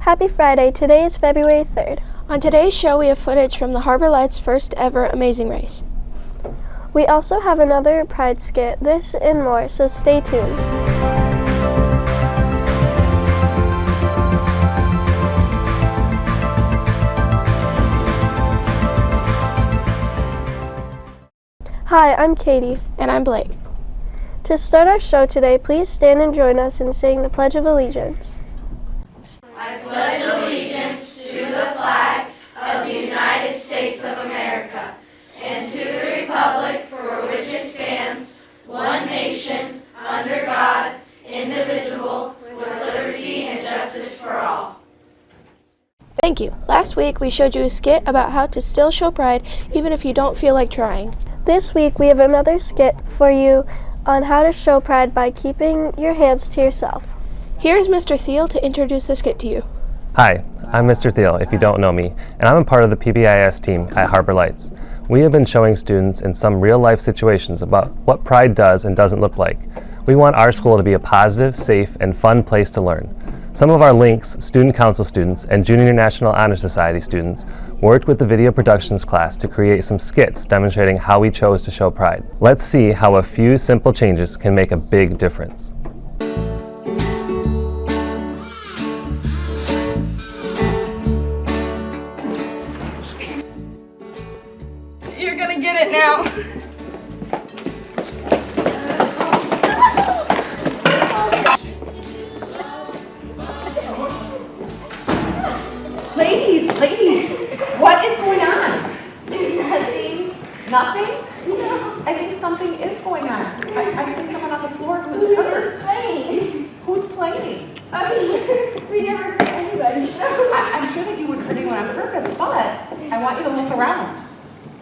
Happy Friday. Today is February 3rd. On today's show, we have footage from the Harbor Lights' first ever Amazing Race. We also have another Pride skit, this and more, so stay tuned. Hi, I'm Katie. And I'm Blake. To start our show today, please stand and join us in saying the Pledge of Allegiance. I pledge allegiance to the flag of the United States of America and to the republic for which it stands, one nation, under God, indivisible, with liberty and justice for all. Thank you. Last week, we showed you a skit about how to still show pride even if you don't feel like trying. This week, we have another skit for you on how to show pride by keeping your hands to yourself. Here's Mr. Thiel to introduce the skit to you. Hi, I'm Mr. Thiel, if you don't know me, and I'm a part of the PBIS team at Harbor Lights. We have been showing students in some real-life situations about what pride does and doesn't look like. We want our school to be a positive, safe, and fun place to learn. Some of our Links Student Council students and Junior National Honor Society students worked with the video productions class to create some skits demonstrating how we chose to show pride. Let's see how a few simple changes can make a big difference. You're gonna get it now. Ladies, what is going on? Nothing. Nothing? No. I think something is going on. I see someone on the floor who's hurt. Playing. Who's playing? We never hurt anybody. I'm sure that you would hurt anyone on purpose, but I want you to look around.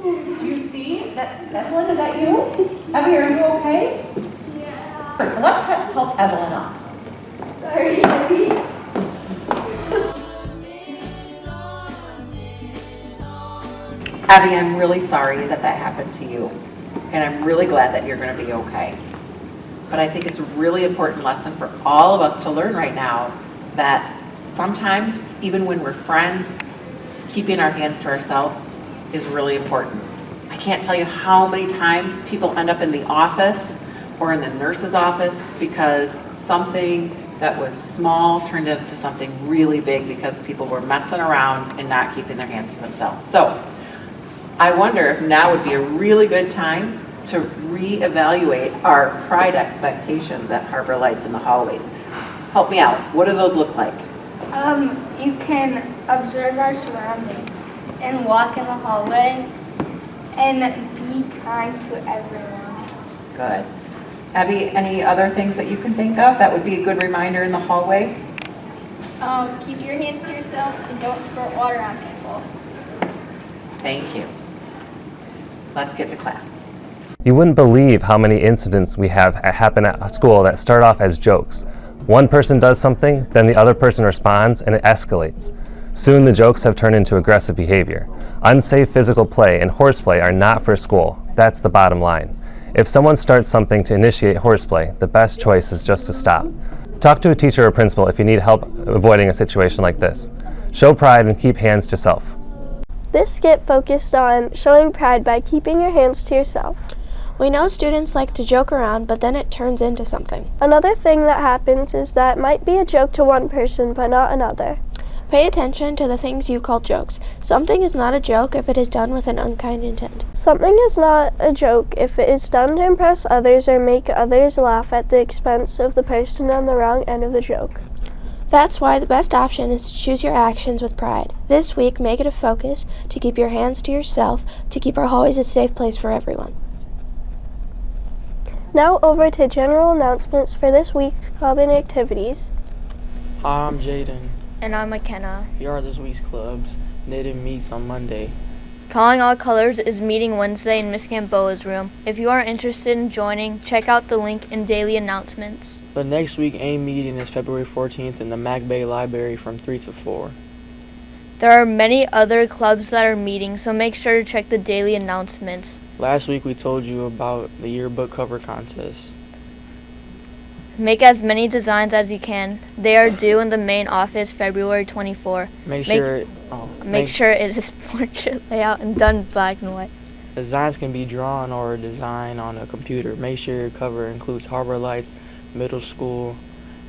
Do you see that? Evelyn, is that you? Evie, are you okay? Yeah. So let's help Evelyn up. Sorry, Abby. Abby, I'm really sorry that happened to you, and I'm really glad that you're going to be okay. But I think it's a really important lesson for all of us to learn right now that sometimes, even when we're friends, keeping our hands to ourselves is really important. I can't tell you how many times people end up in the office or in the nurse's office because something that was small turned into something really big because people were messing around and not keeping their hands to themselves. So I wonder if now would be a really good time to reevaluate our pride expectations at Harbor Lights in the hallways. Help me out. What do those look like? You can observe our surroundings and walk in the hallway and be kind to everyone. Good. Abby, any other things that you can think of that would be a good reminder in the hallway? Keep your hands to yourself and don't squirt water on people. Thank you. Let's get to class. You wouldn't believe how many incidents we have happen at school that start off as jokes. One person does something, then the other person responds, and it escalates. Soon the jokes have turned into aggressive behavior. Unsafe physical play and horseplay are not for school. That's the bottom line. If someone starts something to initiate horseplay, the best choice is just to stop. Talk to a teacher or principal if you need help avoiding a situation like this. Show pride and keep hands to self. This skit focused on showing pride by keeping your hands to yourself. We know students like to joke around, but then it turns into something. Another thing that happens is that it might be a joke to one person, but not another. Pay attention to the things you call jokes. Something is not a joke if it is done with an unkind intent. Something is not a joke if it is done to impress others or make others laugh at the expense of the person on the wrong end of the joke. That's why the best option is to choose your actions with pride. This week, make it a focus to keep your hands to yourself, to keep our hallways a safe place for everyone. Now over to general announcements for this week's club and activities. Hi, I'm Jaden. And I'm McKenna. Here are this week's clubs. Knitting meets on Monday. Calling All Colors is meeting Wednesday in Miss Gamboa's room. If you are interested in joining, check out the link in daily announcements. The next week AIM meeting is February 14th in the Mac Bay Library from 3 to 4. There are many other clubs that are meeting, so make sure to check the daily announcements. Last week we told you about the yearbook cover contest. Make as many designs as you can. They are due in the main office February 24. Make sure it is portrait layout and done black and white. designs can be drawn or designed on a computer. Make sure your cover includes Harbor Lights Middle School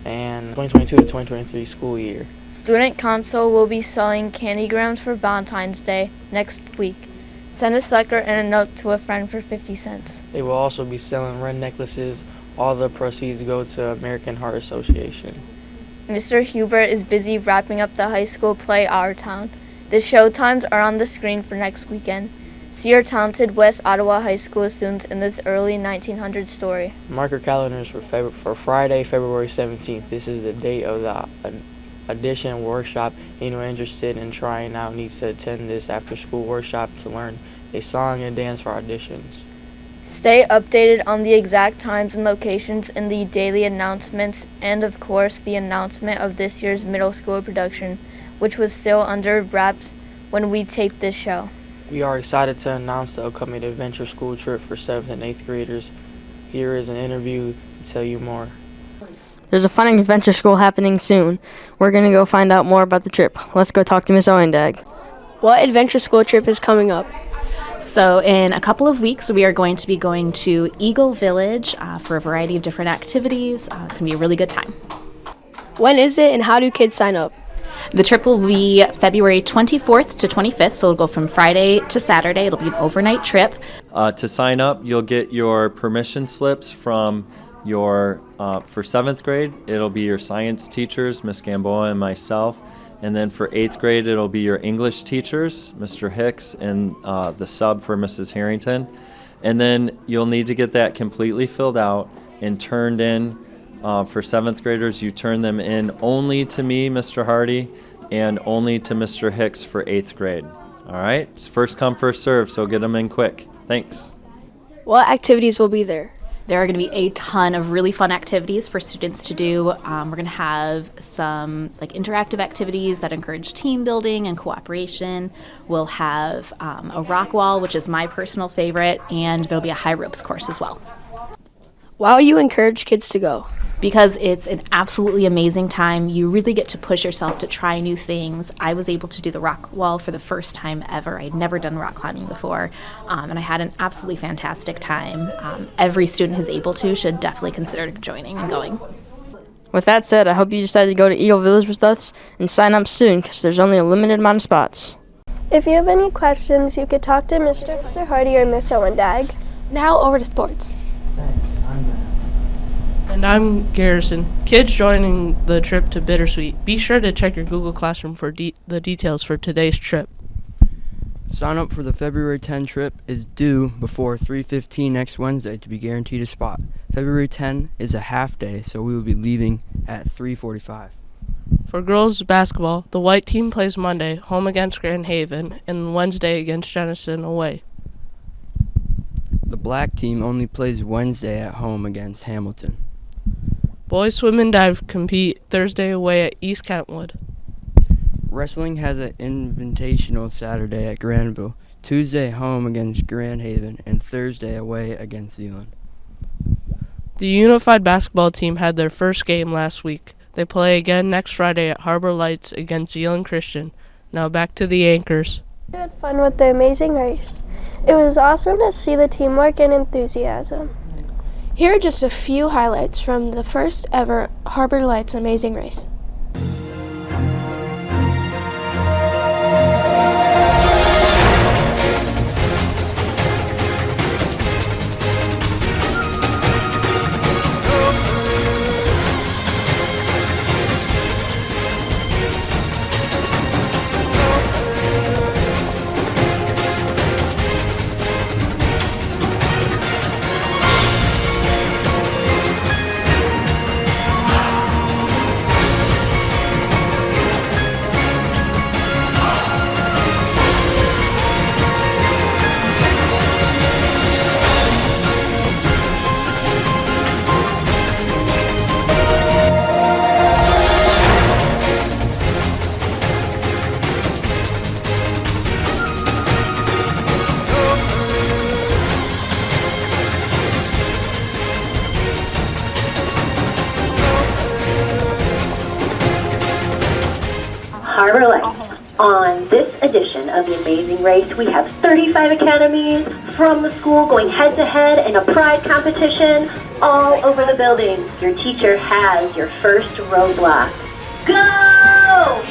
and 2022 to 2023 school year. Student Council will be selling candygrams for Valentine's Day next week. Send a sucker and a note to a friend for 50 cents. They will also be selling red necklaces. All the proceeds go to American Heart Association. Mr. Hubert is busy wrapping up the high school play Our Town. The show times are on the screen for next weekend. See our talented West Ottawa High School students in this early 1900s story. Mark your calendars for Friday, February 17th. This is the date of the audition workshop. Anyone interested in trying out needs to attend this after-school workshop to learn a song and dance for auditions. Stay updated on the exact times and locations in the daily announcements and, of course, the announcement of this year's middle school production, which was still under wraps when we taped this show. We are excited to announce the upcoming adventure school trip for 7th and 8th graders. Here is an interview to tell you more. There's a fun adventure school happening soon. We're going to go find out more about the trip. Let's go talk to Miss Owendag. What adventure school trip is coming up? So in a couple of weeks, we are going to be going to Eagle Village for a variety of different activities. It's going to be a really good time. When is it and how do kids sign up? The trip will be February 24th to 25th, so it'll go from Friday to Saturday. It'll be an overnight trip. To sign up, you'll get your permission slips from your, for 7th grade, it'll be your science teachers, Miss Gamboa and myself. And then for 8th grade, it'll be your English teachers, Mr. Hicks, and the sub for Mrs. Harrington. And then you'll need to get that completely filled out and turned in. For 7th graders, you turn them in only to me, Mr. Hardy, and only to Mr. Hicks for 8th grade. All right? It's first come, first serve, so get them in quick. Thanks. What activities will be there? There are going to be a ton of really fun activities for students to do. We're going to have some interactive activities that encourage team building and cooperation. We'll have a rock wall, which is my personal favorite, and there'll be a high ropes course as well. Why would you encourage kids to go? Because it's an absolutely amazing time. You really get to push yourself to try new things. I was able to do the rock wall for the first time ever. I'd never done rock climbing before, and I had an absolutely fantastic time. Every student who's able to should definitely consider joining and going. With that said, I hope you decide to go to Eagle Village with us and sign up soon because there's only a limited amount of spots. If you have any questions, you could talk to Mr. Hardy or Miss Owendag. Now over to sports. And I'm Garrison. Kids joining the trip to Bittersweet, be sure to check your Google Classroom for the details for today's trip. Sign up for the February 10 trip is due before 3:15 next Wednesday to be guaranteed a spot. February 10 is a half day, so we will be leaving at 3:45. For girls basketball, the white team plays Monday, home against Grand Haven, and Wednesday against Jenison away. The black team only plays Wednesday at home against Hamilton. Boys swim and dive compete Thursday away at East Kentwood. Wrestling has an invitational Saturday at Granville, Tuesday at home against Grand Haven, and Thursday away against Zeeland. The unified basketball team had their first game last week. They play again next Friday at Harbor Lights against Zeeland Christian. Now back to the anchors. We had fun with the amazing race. It was awesome to see the teamwork and enthusiasm. Here are just a few highlights from the first ever Harbor Lights Amazing Race. Harbor Lights. On this edition of The Amazing Race, we have 35 academies from the school going head-to-head in a pride competition all over the building. Your teacher has your first roadblock. Go!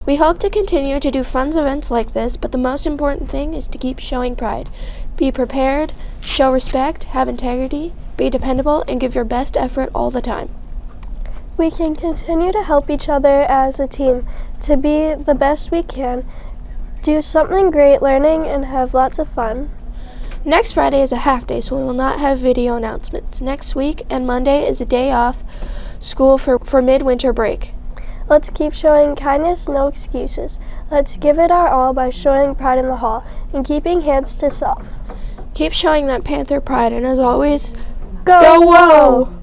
We hope to continue to do fun events like this, but the most important thing is to keep showing pride. Be prepared, show respect, have integrity, be dependable, and give your best effort all the time. We can continue to help each other as a team to be the best we can, do something great learning, and have lots of fun. Next Friday is a half day, so we will not have video announcements. Next week and Monday is a day off school for midwinter break. Let's keep showing kindness, no excuses. Let's give it our all by showing pride in the hall and keeping hands to self. Keep showing that Panther pride, and as always, go Whoa!